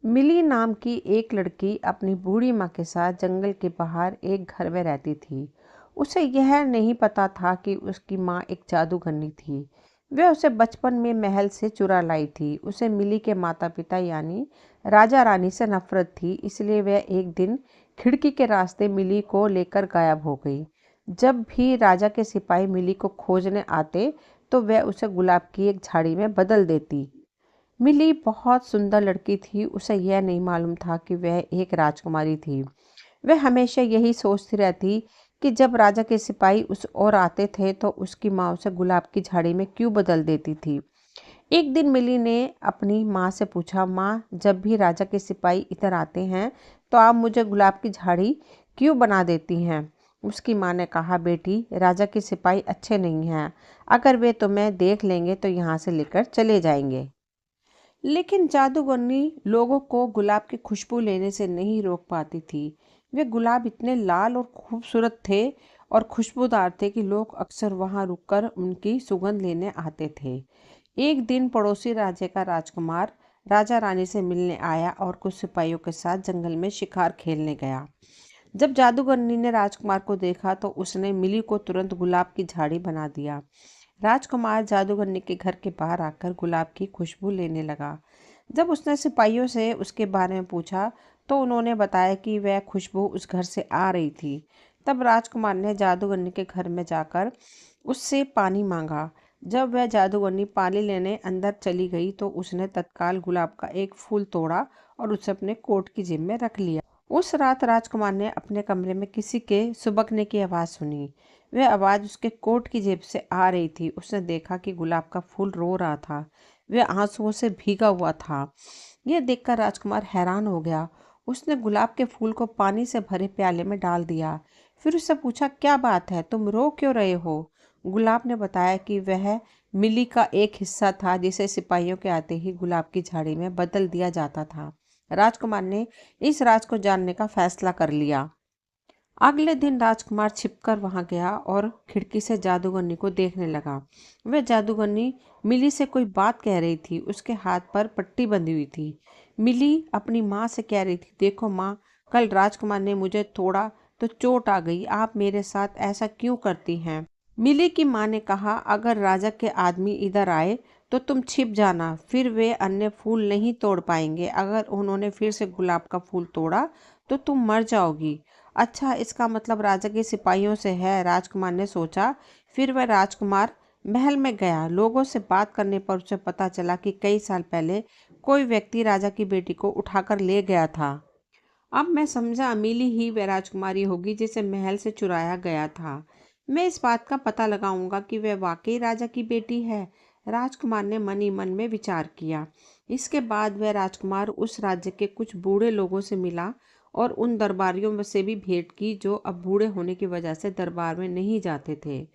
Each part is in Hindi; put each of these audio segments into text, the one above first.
मिली नाम की एक लड़की अपनी बूढ़ी माँ के साथ जंगल के बाहर एक घर में रहती थी। उसे यह नहीं पता था कि उसकी माँ एक जादूगरनी थी। वह उसे बचपन में महल से चुरा लाई थी। उसे मिली के माता पिता यानी राजा रानी से नफरत थी, इसलिए वह एक दिन खिड़की के रास्ते मिली को लेकर गायब हो गई। जब भी राजा के सिपाही मिली को खोजने आते तो वह उसे गुलाब की एक झाड़ी में बदल देती। मिली बहुत सुंदर लड़की थी। उसे यह नहीं मालूम था कि वह एक राजकुमारी थी। वह हमेशा यही सोचती रहती कि जब राजा के सिपाही उस ओर आते थे तो उसकी माँ उसे गुलाब की झाड़ी में क्यों बदल देती थी। एक दिन मिली ने अपनी माँ से पूछा, माँ, जब भी राजा के सिपाही इधर आते हैं तो आप मुझे गुलाब की झाड़ी क्यों बना देती हैं। उसकी माँ ने कहा, बेटी, राजा के सिपाही अच्छे नहीं हैं। अगर वे तुम्हें देख लेंगे तो यहाँ से लेकर चले जाएंगे। लेकिन जादूगरनी लोगों को गुलाब की खुशबू लेने से नहीं रोक पाती थी। वे गुलाब इतने लाल और खूबसूरत थे और खुशबूदार थे कि लोग अक्सर वहां रुककर उनकी सुगंध लेने आते थे। एक दिन पड़ोसी राज्य का राजकुमार राजा रानी से मिलने आया और कुछ सिपाहियों के साथ जंगल में शिकार खेलने गया। जब जादूगरनी ने राजकुमार को देखा तो उसने मिली को तुरंत गुलाब की झाड़ी बना दिया। राजकुमार जादूगरनी के घर के बाहर आकर गुलाब की खुशबू लेने लगा। जब उसने सिपाहियों से उसके बारे में पूछा तो उन्होंने बताया कि वह खुशबू उस घर से आ रही थी। तब राजकुमार ने जादूगरनी के घर में जाकर उससे पानी मांगा। जब वह जादूगरनी पानी लेने अंदर चली गई तो उसने तत्काल गुलाब का एक फूल तोड़ा और उसे अपने कोट की जेब में रख लिया। उस रात राजकुमार ने अपने कमरे में किसी के सुबकने की आवाज़ सुनी। वह आवाज़ उसके कोट की जेब से आ रही थी। उसने देखा कि गुलाब का फूल रो रहा था। वह आंसुओं से भीगा हुआ था। यह देखकर राजकुमार हैरान हो गया। उसने गुलाब के फूल को पानी से भरे प्याले में डाल दिया। फिर उससे पूछा, क्या बात है, तुम रो क्यों रहे हो। गुलाब ने बताया कि वह मिली का एक हिस्सा था जिसे सिपाहियों के आते ही गुलाब की झाड़ी में बदल दिया जाता था। राजकुमार ने इस राज को जानने का फैसला कर लिया। अगले दिन राजकुमार छिपकर वहां गया और खिड़की से जादूगरनी को देखने लगा। वह जादूगरनी मिली से कोई बात कह रही थी। उसके हाथ पर पट्टी बंधी हुई थी। मिली अपनी माँ से कह रही थी, देखो माँ, कल राजकुमार ने मुझे तोड़ा तो चोट आ गई। आप मेरे साथ ऐसा क्यों करती हैं। मिली की माँ ने कहा, अगर राजा के आदमी इधर आए तो तुम छिप जाना, फिर वे अन्य फूल नहीं तोड़ पाएंगे। अगर उन्होंने फिर से गुलाब का फूल तोड़ा तो तुम मर जाओगी। अच्छा, इसका मतलब राजा के सिपाहियों से है, राजकुमार ने सोचा। फिर वह राजकुमार महल में गया। लोगों से बात करने पर उसे पता चला कि कई साल पहले कोई व्यक्ति राजा की बेटी को उठाकर ले गया था। अब मैं समझा, अमीली ही वह राजकुमारी होगी जिसे महल से चुराया गया था। मैं इस बात का पता लगाऊंगा कि वह वाकई राजा की बेटी है। राजकुमार ने मन ही मन में विचार किया। इसके बाद वह राजकुमार उस राज्य के कुछ बूढ़े लोगों से मिला और उन दरबारियों में से भी भेंट की जो अब बूढ़े होने की वजह से दरबार में नहीं जाते थे।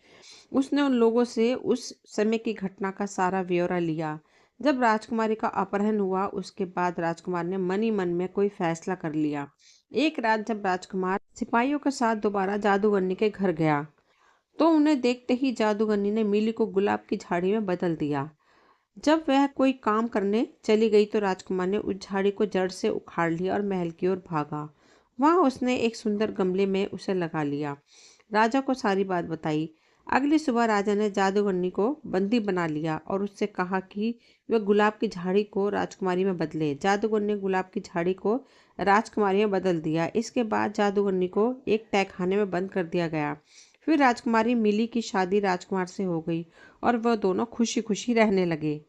उसने उन लोगों से उस समय की घटना का सारा ब्यौरा लिया। जब राजकुमारी का अपहरण हुआ उसके बाद राजकुमार ने मन ही मन में कोई फैसला कर लिया। एक रात जब राजकुमार सिपाहियों के साथ दोबारा जादूगरनी के घर गया तो उन्हें देखते ही जादूगरनी ने मिली को गुलाब की झाड़ी में बदल दिया। जब वह कोई काम करने चली गई तो राजकुमार ने उस झाड़ी को जड़ से उखाड़ लिया और महल की ओर भागा। वहां उसने एक सुंदर गमले में उसे लगा लिया। राजा को सारी बात बताई। अगली सुबह राजा ने जादूगरनी को बंदी बना लिया और उससे कहा कि वह गुलाब की झाड़ी को राजकुमारी में बदले। जादूगर ने गुलाब की झाड़ी को राजकुमारी में बदल दिया। इसके बाद जादूगरनी को एक तहखाने में बंद कर दिया गया। फिर राजकुमारी मिली की शादी राजकुमार से हो गई और वह दोनों खुशी खुशी रहने लगे।